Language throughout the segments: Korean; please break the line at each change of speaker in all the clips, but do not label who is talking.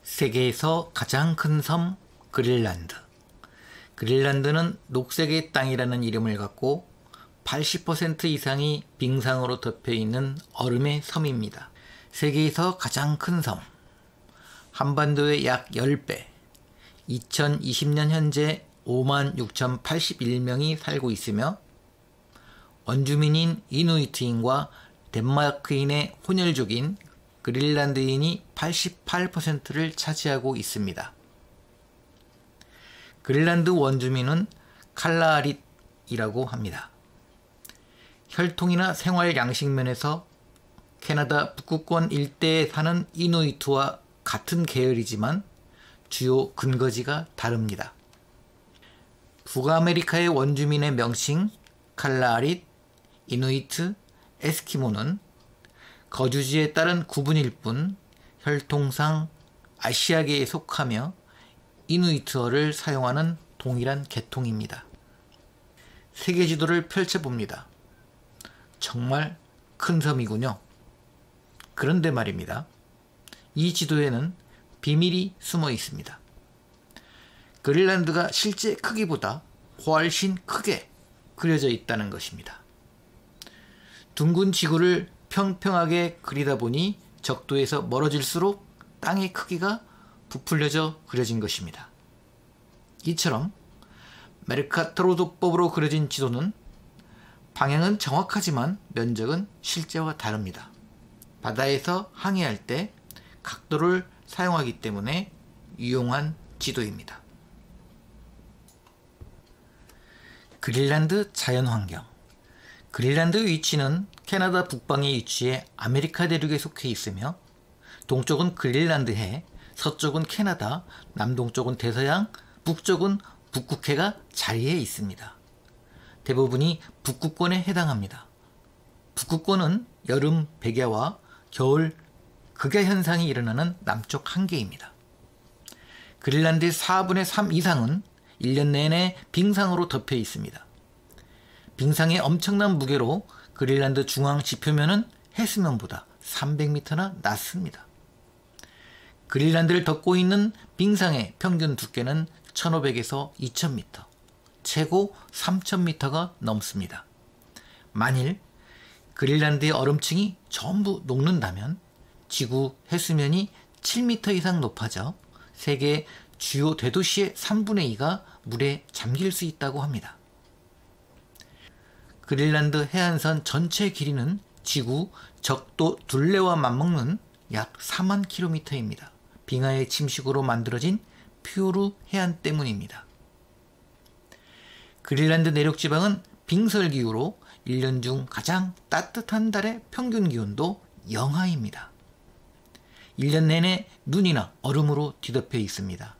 세계에서 가장 큰 섬 그린란드. 그린란드는 녹색의 땅이라는 이름을 갖고 80% 이상이 빙상으로 덮여 있는 얼음의 섬입니다. 세계에서 가장 큰 섬, 한반도의 약 10배, 2020년 현재 56,081명이 살고 있으며 원주민인 이누이트인과 덴마크인의 혼혈족인 그린란드인이 88%를 차지하고 있습니다. 그린란드 원주민은 칼라아릿이라고 합니다. 혈통이나 생활 양식 면에서 캐나다 북극권 일대에 사는 이누이트와 같은 계열이지만 주요 근거지가 다릅니다. 북아메리카의 원주민의 명칭 칼라아릿, 이누이트, 에스키모는 거주지에 따른 구분일 뿐 혈통상 아시아계에 속하며 이누이트어를 사용하는 동일한 계통입니다. 세계 지도를 펼쳐봅니다. 정말 큰 섬이군요. 그런데 말입니다. 이 지도에는 비밀이 숨어 있습니다. 그린란드가 실제 크기보다 훨씬 크게 그려져 있다는 것입니다. 둥근 지구를 평평하게 그리다 보니 적도에서 멀어질수록 땅의 크기가 부풀려져 그려진 것입니다. 이처럼 메르카토르도법으로 그려진 지도는 방향은 정확하지만 면적은 실제와 다릅니다. 바다에서 항해할 때 각도를 사용하기 때문에 유용한 지도입니다. 그린란드 자연환경. 그린란드 위치는 캐나다 북방에 위치해 아메리카 대륙에 속해 있으며 동쪽은 그린란드해, 서쪽은 캐나다, 남동쪽은 대서양, 북쪽은 북극해가 자리해 있습니다. 대부분이 북극권에 해당합니다. 북극권은 여름 백야와 겨울 극야 현상이 일어나는 남쪽 한계입니다. 그린란드의 4분의 3 이상은 1년 내내 빙상으로 덮여 있습니다. 빙상의 엄청난 무게로 그린란드 중앙 지표면은 해수면보다 300m나 낮습니다. 그린란드를 덮고 있는 빙상의 평균 두께는 1,500에서 2,000m, 최고 3,000m가 넘습니다. 만일 그린란드의 얼음층이 전부 녹는다면 지구 해수면이 7m 이상 높아져 세계 주요 대도시의 3분의 2가 물에 잠길 수 있다고 합니다. 그린란드 해안선 전체 길이는 지구 적도 둘레와 맞먹는 약 4만 km입니다. 빙하의 침식으로 만들어진 퓨오르 해안 때문입니다. 그린란드 내륙지방은 빙설기후로 1년 중 가장 따뜻한 달의 평균 기온도 영하입니다. 1년 내내 눈이나 얼음으로 뒤덮여 있습니다.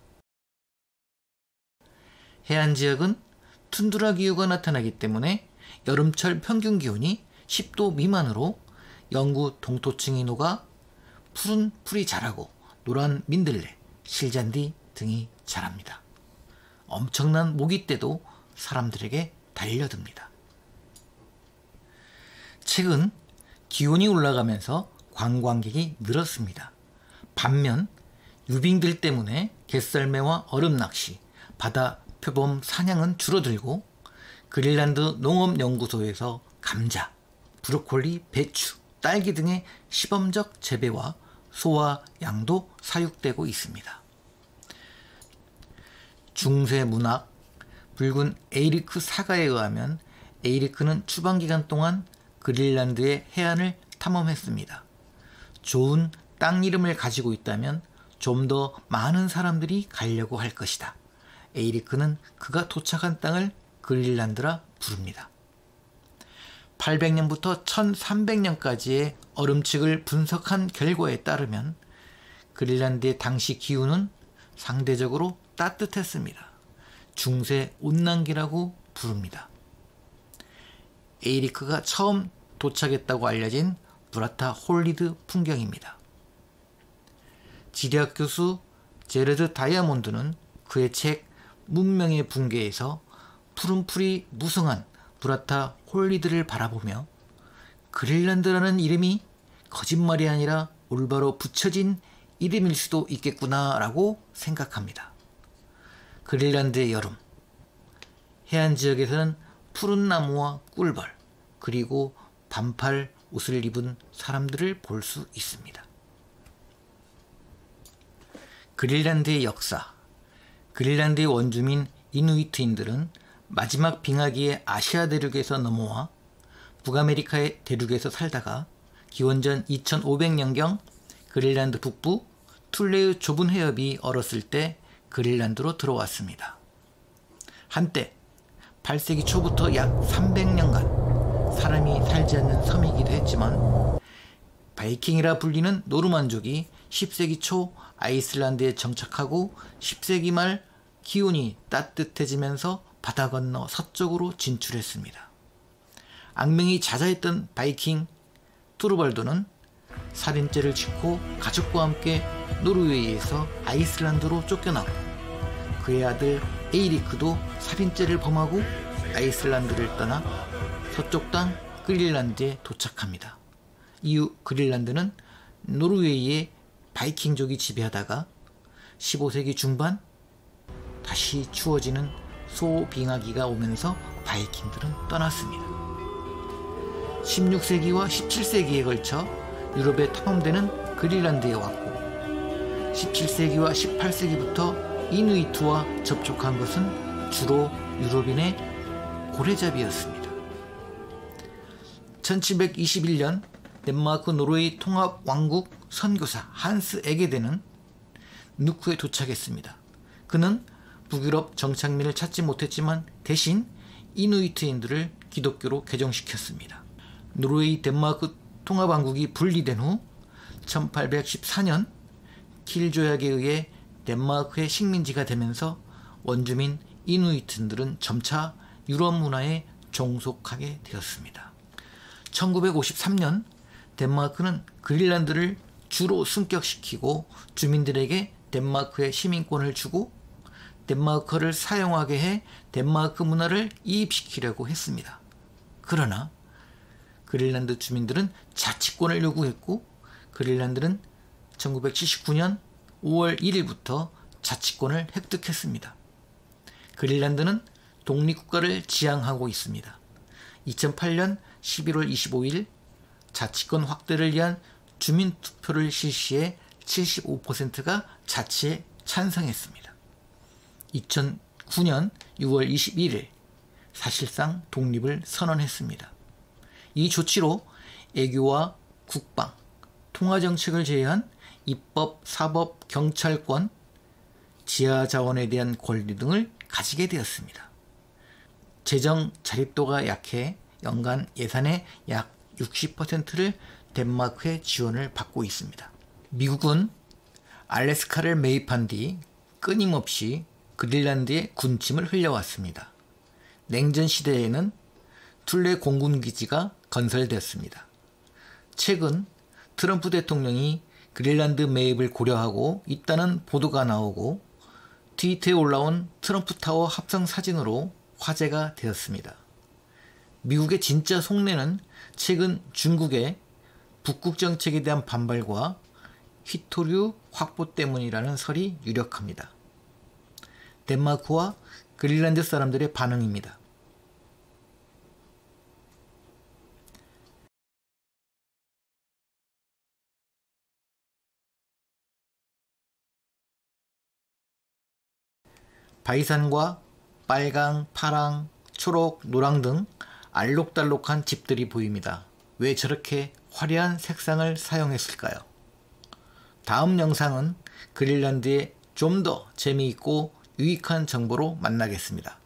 해안 지역은 툰드라 기후가 나타나기 때문에 여름철 평균 기온이 10도 미만으로 영구 동토층이 녹아 푸른 풀이 자라고 노란 민들레, 실잔디 등이 자랍니다. 엄청난 모기떼도 사람들에게 달려듭니다. 최근 기온이 올라가면서 관광객이 늘었습니다. 반면 유빙들 때문에 갯썰매와 얼음낚시, 바다 표범 사냥은 줄어들고 그린란드 농업연구소에서 감자, 브로콜리, 배추, 딸기 등의 시범적 재배와 소와 양도 사육되고 있습니다. 중세 문학 붉은 에이리크 사가에 의하면 에이리크는 추방기간 동안 그린란드의 해안을 탐험했습니다. 좋은 땅 이름을 가지고 있다면 좀 더 많은 사람들이 가려고 할 것이다. 에이리크는 그가 도착한 땅을 그린란드라 부릅니다. 800년부터 1300년까지의 얼음층을 분석한 결과에 따르면 그린란드의 당시 기후는 상대적으로 따뜻했습니다. 중세 온난기라고 부릅니다. 에이리크가 처음 도착했다고 알려진 브라타 홀리드 풍경입니다. 지리학 교수 제레드 다이아몬드는 그의 책 문명의 붕괴에서 푸른 풀이 무성한 브라타 홀리드를 바라보며 그린란드라는 이름이 거짓말이 아니라 올바로 붙여진 이름일 수도 있겠구나 라고 생각합니다. 그린란드의 여름. 해안 지역에서는 푸른 나무와 꿀벌, 그리고 반팔 옷을 입은 사람들을 볼 수 있습니다. 그린란드의 역사. 그린란드의 원주민 이누이트인들은 마지막 빙하기의 아시아 대륙에서 넘어와 북아메리카의 대륙에서 살다가 기원전 2500년경 그린란드 북부 툴레의 좁은 해협이 얼었을 때 그린란드로 들어왔습니다. 한때 8세기 초부터 약 300년간 사람이 살지 않는 섬이기도 했지만 바이킹이라 불리는 노르만족이 10세기 초 아이슬란드에 정착하고 10세기 말 기온이 따뜻해지면서 바다 건너 서쪽으로 진출했습니다. 악명이 자자했던 바이킹 투르발도는 살인죄를 짓고 가족과 함께 노르웨이에서 아이슬란드로 쫓겨나고 그의 아들 에이리크도 살인죄를 범하고 아이슬란드를 떠나 서쪽 땅 그린란드에 도착합니다. 이후 그린란드는 노르웨이의 바이킹족이 지배하다가 15세기 중반 다시 추워지는 소빙하기가 오면서 바이킹들은 떠났습니다. 16세기와 17세기에 걸쳐 유럽에 탐험대는 그린란드에 왔고 17세기와 18세기부터 이누이트와 접촉한 것은 주로 유럽인의 고래잡이였습니다. 1721년 덴마크 노르웨이 통합 왕국 선교사 한스 에게데는 누크에 도착했습니다. 그는 북유럽 정착민을 찾지 못했지만 대신 이누이트인들을 기독교로 개종시켰습니다. 노르웨이 덴마크 통합왕국이 분리된 후 1814년 킬 조약에 의해 덴마크의 식민지가 되면서 원주민 이누이트들은 점차 유럽 문화에 종속하게 되었습니다. 1953년 덴마크는 그린란드를 주로 승격시키고 주민들에게 덴마크의 시민권을 주고 덴마크어를 사용하게 해 덴마크 문화를 이입시키려고 했습니다. 그러나 그린란드 주민들은 자치권을 요구했고 그린란드는 1979년 5월 1일부터 자치권을 획득했습니다. 그린란드는 독립국가를 지향하고 있습니다. 2008년 11월 25일 자치권 확대를 위한 주민투표를 실시해 75%가 자치에 찬성했습니다. 2009년 6월 21일 사실상 독립을 선언했습니다. 이 조치로 애교와 국방, 통화정책을 제외한 입법, 사법, 경찰권, 지하자원에 대한 권리 등을 가지게 되었습니다. 재정 자립도가 약해 연간 예산의 약 60%를 덴마크의 지원을 받고 있습니다. 미국은 알래스카를 매입한 뒤 끊임없이 그린란드에 군침을 흘려왔습니다. 냉전 시대에는 툴레 공군기지가 건설되었습니다. 최근 트럼프 대통령이 그린란드 매입을 고려하고 있다는 보도가 나오고 트위터에 올라온 트럼프 타워 합성 사진으로 화제가 되었습니다. 미국의 진짜 속내는 최근 중국의 북극 정책에 대한 반발과 휘토류 확보 때문이라는 설이 유력합니다. 덴마크와 그린란드 사람들의 반응입니다. 바위산과 빨강, 파랑, 초록, 노랑 등 알록달록한 집들이 보입니다. 왜 저렇게 화려한 색상을 사용했을까요? 다음 영상은 그린란드의 좀 더 재미있고 유익한 정보로 만나겠습니다.